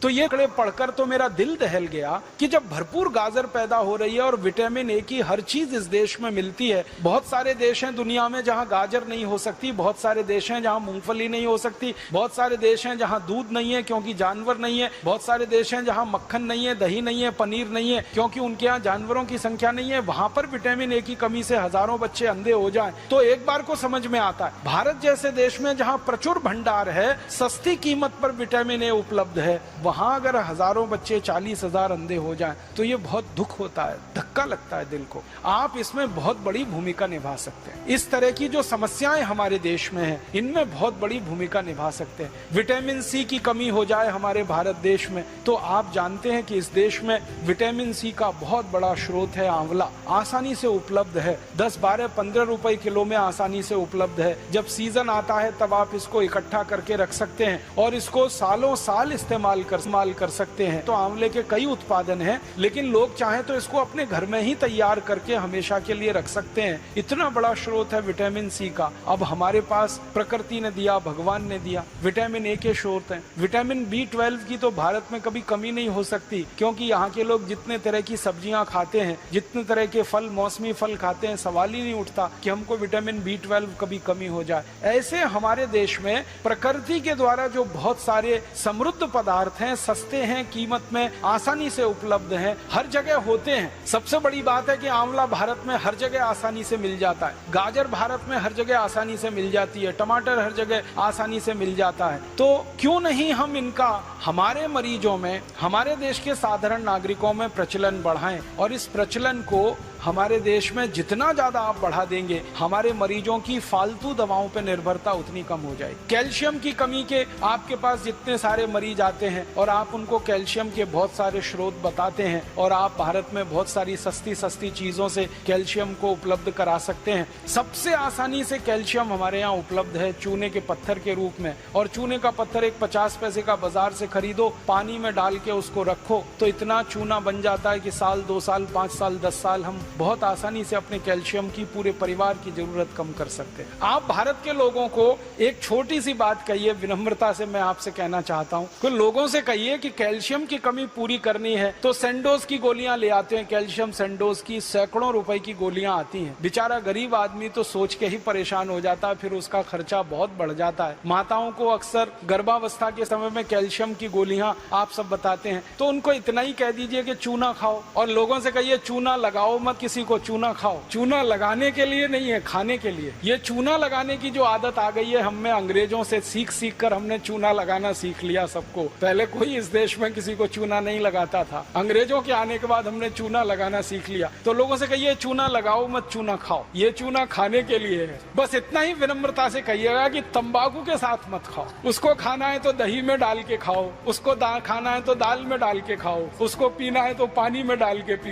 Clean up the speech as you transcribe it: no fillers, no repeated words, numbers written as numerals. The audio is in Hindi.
तो ये पढ़कर तो मेरा दिल दहल गया कि जब भरपूर गाजर पैदा हो रही है और विटामिन ए की हर चीज इस देश में मिलती है। बहुत सारे देश हैं दुनिया में जहां गाजर नहीं हो सकती, बहुत सारे देश हैं जहां मूंगफली नहीं हो सकती, बहुत सारे देश हैं जहां दूध नहीं है क्योंकि जानवर नहीं है, बहुत सारे देश हैं जहां मक्खन नहीं है, दही नहीं है, पनीर नहीं है क्योंकि उनके यहाँ जानवरों की संख्या नहीं है। वहां पर विटामिन ए की कमी से हजारों बच्चे अंधे हो जाएं तो एक बार को समझ में आता है। भारत जैसे देश में जहां प्रचुर भंडार है, सस्ती कीमत पर विटामिन ए उपलब्ध है, वहां अगर हजारों बच्चे 40,000 अंधे हो जाएं तो ये बहुत दुख होता है, धक्का लगता है दिल को। आप इसमें बहुत बड़ी भूमिका निभा सकते हैं। इस तरह की जो समस्याएं हमारे देश में हैं, इनमें बहुत बड़ी भूमिका निभा सकते हैं। विटामिन सी की कमी हो जाए हमारे भारत देश में तो आप जानते हैं कि इस देश में विटामिन सी का बहुत बड़ा स्रोत है आंवला, आसानी से उपलब्ध है, 10, 12, 15 रुपए किलो में आसानी से उपलब्ध है। जब सीजन आता है तब आप इसको इकट्ठा करके रख सकते हैं और इसको सालों साल इस्तेमाल कर सकते हैं। तो आंवले के कई उत्पादन हैं, लेकिन लोग चाहें तो इसको अपने घर में ही तैयार करके हमेशा के लिए रख सकते हैं। इतना बड़ा स्रोत है विटामिन सी का। अब हमारे पास प्रकृति ने दिया, भगवान ने दिया, विटामिन ए के स्रोत हैं। विटामिन B12 की तो भारत में कभी कमी नहीं हो सकती क्योंकि यहाँ के लोग जितने तरह की सब्जियां खाते हैं, जितने तरह के फल, मौसमी फल खाते हैं, सवाल ही नहीं उठता कि हमको विटामिन B12 कभी कमी हो जाए। ऐसे हमारे देश में प्रकृति के द्वारा जो बहुत सारे समृद्ध पदार्थ हैं, सस्ते हैं, कीमत में आसानी से उपलब्ध हैं, हर जगह होते हैं। सबसे बड़ी बात है कि आंवला भारत में हर जगह आसानी से मिल जाता है, गाजर भारत में हर जगह आसानी से मिल जाती है, टमाटर हर जगह आसानी से मिल जाता है। तो क्यों नहीं हम इनका हमारे मरीजों में, हमारे देश के साधारण नागरिकों में प्रचलन बढ़ाएं और इस प्रचलन को हमारे देश में जितना ज्यादा आप बढ़ा देंगे, हमारे मरीजों की फालतू दवाओं पर निर्भरता उतनी कम हो जाएगी। कैल्शियम की कमी के आपके पास जितने सारे मरीज आते हैं और आप उनको कैल्शियम के बहुत सारे स्रोत बताते हैं और आप भारत में बहुत सारी सस्ती चीजों से कैल्शियम को उपलब्ध करा सकते हैं। सबसे आसानी से कैल्शियम हमारे यहाँ उपलब्ध है चूने के पत्थर के रूप में, और चूने का पत्थर एक 50 पैसे का बाजार से खरीदो, पानी में डाल के उसको रखो तो इतना चूना बन जाता है कि साल, 2 साल, 5 साल, 10 साल हम बहुत आसानी से अपने कैल्शियम की पूरे परिवार की जरूरत कम कर सकते हैं। आप भारत के लोगों को एक छोटी सी बात कहिए, विनम्रता से मैं आपसे कहना चाहता हूँ कि लोगों से कहिए कि कैल्शियम की कमी पूरी करनी है तो सेंडोज की गोलियां ले आते हैं। कैल्शियम सेंडोज की सैकड़ों रुपए की गोलियां आती हैं। बेचारा गरीब आदमी तो सोच के ही परेशान हो जाता है, फिर उसका खर्चा बहुत बढ़ जाता है। माताओं को अक्सर गर्भावस्था के समय में कैल्शियम की गोलियां आप सब बताते हैं, तो उनको इतना ही कह दीजिए कि चूना खाओ, और लोगों से कहिए चूना लगाओ मत, किसी को चूना खाओ। चूना लगाने के लिए नहीं है, खाने के लिए। ये चूना लगाने की जो आदत आ गई है हम में, अंग्रेजों से सीख कर हमने चूना लगाना सीख लिया सबको। पहले कोई इस देश में किसी को चूना नहीं लगाता था, अंग्रेजों के आने के बाद हमने चूना लगाना सीख लिया। तो लोगों से कहिए चूना लगाओ मत, चूना खाओ। ये चूना खाने के लिए है। बस इतना ही विनम्रता से कहिएगा कि तंबाकू के साथ मत खाओ। उसको खाना है तो दही में डाल के खाओ, उसको खाना है तो दाल में डाल के खाओ, उसको पीना है तो पानी में डाल के पियो।